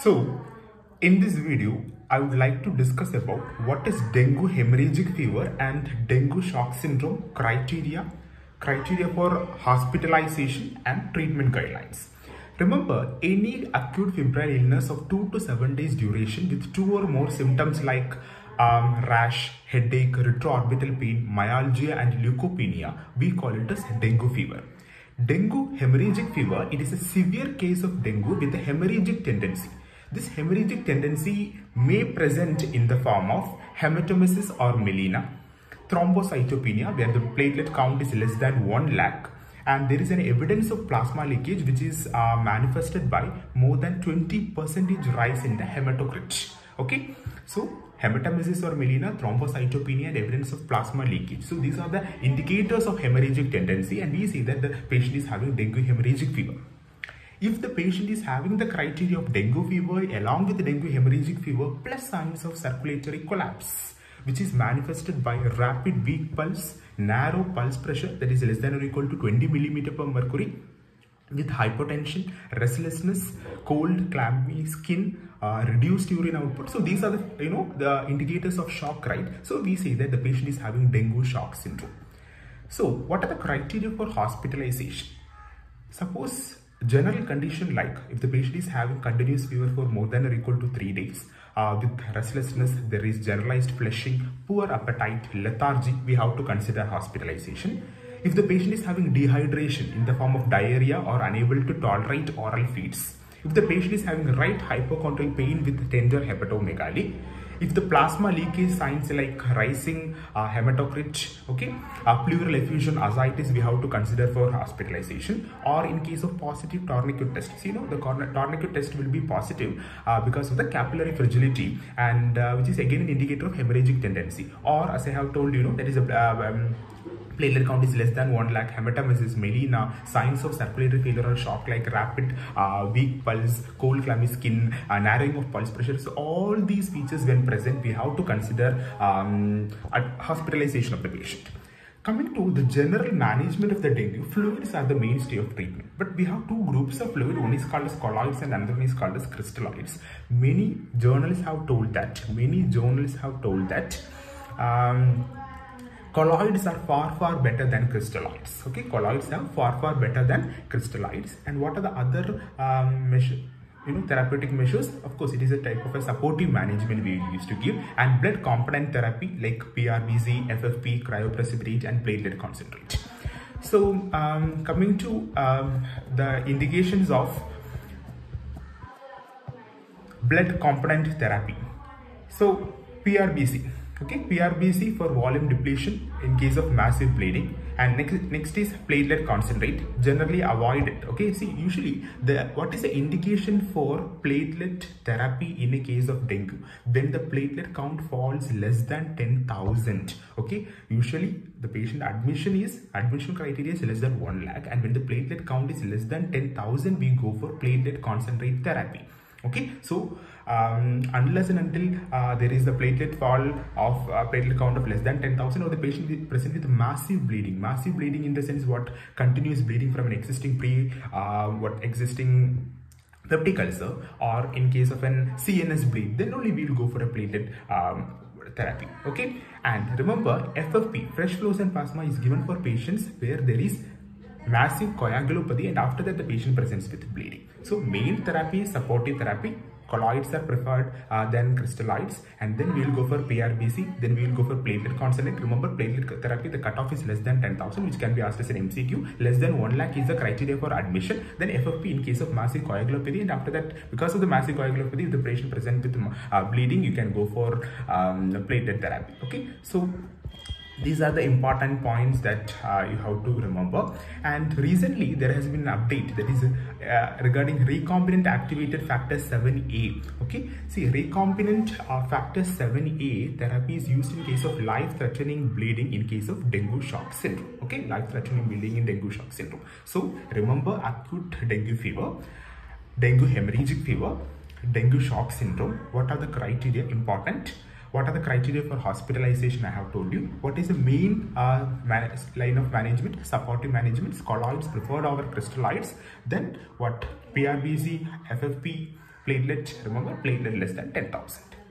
So, in this video, I would like to discuss about what is dengue hemorrhagic fever and dengue shock syndrome criteria for hospitalization and treatment guidelines. Remember, any acute febrile illness of 2 to 7 days duration with 2 or more symptoms like rash, headache, retroorbital pain, myalgia and leukopenia, we call it as dengue fever. Dengue hemorrhagic fever, it is a severe case of dengue with a hemorrhagic tendency. This hemorrhagic tendency may present in the form of hematemesis or melena, thrombocytopenia where the platelet count is less than 1 lakh, and there is an evidence of plasma leakage which is manifested by more than 20% rise in the hematocrit. Okay, so hematemesis or melena, thrombocytopenia and evidence of plasma leakage. So these are the indicators of hemorrhagic tendency, and we say that the patient is having dengue hemorrhagic fever. If the patient is having the criteria of dengue fever along with the dengue hemorrhagic fever plus signs of circulatory collapse, which is manifested by rapid weak pulse, narrow pulse pressure that is less than or equal to 20 mm per mercury, with hypotension, restlessness, cold, clammy skin, reduced urine output. So these are the indicators of shock, right? So we say that the patient is having dengue shock syndrome. So what are the criteria for hospitalization? Suppose general condition like if the patient is having continuous fever for more than or equal to 3 days, with restlessness, there is generalized flushing, poor appetite, lethargy, we have to consider hospitalization. If the patient is having dehydration in the form of diarrhea or unable to tolerate oral feeds, if the patient is having right hypochondrial pain with tender hepatomegaly, if the plasma leakage signs like rising hematocrit, okay, pleural effusion, ascites, we have to consider for hospitalization. Or in case of positive tourniquet tests, the tourniquet test will be positive because of the capillary fragility, and which is again an indicator of hemorrhagic tendency. Or as I have told that is a platelet count is less than 1 lakh, hematemesis, melena, signs of circulatory failure or shock like rapid weak pulse, cold clammy skin, narrowing of pulse pressure. So all these features when present, we have to consider hospitalization of the patient. Coming to the general management of the dengue, fluids are the mainstay of treatment. But we have two groups of fluid. One is called as colloids and another one is called as crystalloids. Many journals have told that. Colloids are far better than crystalloids. Okay, colloids are far better than crystalloids. And what are the other therapeutic measures? Of course, it is a type of a supportive management we used to give, and blood component therapy like PRBC, FFP, cryoprecipitate, and platelet concentrate. So, coming to the indications of blood component therapy. So, PRBC. Okay, PRBC for volume depletion in case of massive bleeding, and next is platelet concentrate. Generally avoid it. Okay, see, usually what is the indication for platelet therapy in a case of dengue? When the platelet count falls less than 10,000. Okay, usually the patient admission criteria is less than 1 lakh, and when the platelet count is less than 10,000, we go for platelet concentrate therapy. Okay, so unless and until there is the platelet fall of platelet count of less than 10,000, or the patient is present with massive bleeding in the sense what continuous bleeding from an existing existing peptic ulcer, or in case of an CNS bleed, then only we will go for a platelet therapy. Okay, and remember, FFP, fresh flows and plasma, is given for patients where there is massive coagulopathy, and after that the patient presents with bleeding. So main therapy is supportive therapy. Colloids are preferred than crystalloids, and then we will go for PRBC, then we will go for platelet concentrate. Remember, platelet therapy, the cutoff is less than 10,000, which can be asked as an MCQ. Less than 1 lakh is the criteria for admission. Then FFP in case of massive coagulopathy, and after that, because of the massive coagulopathy, if the patient presents with bleeding, you can go for platelet therapy. Okay, so these are the important points that you have to remember. And recently there has been an update that is regarding recombinant activated factor 7A. Okay, see, recombinant factor 7A therapy is used in case of life-threatening bleeding in case of dengue shock syndrome. Okay, life-threatening bleeding in dengue shock syndrome. So remember, acute dengue fever, dengue hemorrhagic fever, dengue shock syndrome. What are the criteria important? What are the criteria for hospitalization? I have told you. What is the main line of management? Supportive management, colloids preferred over crystalloids. Then what? PRBC, FFP, Platelet, remember, platelet less than 10,000.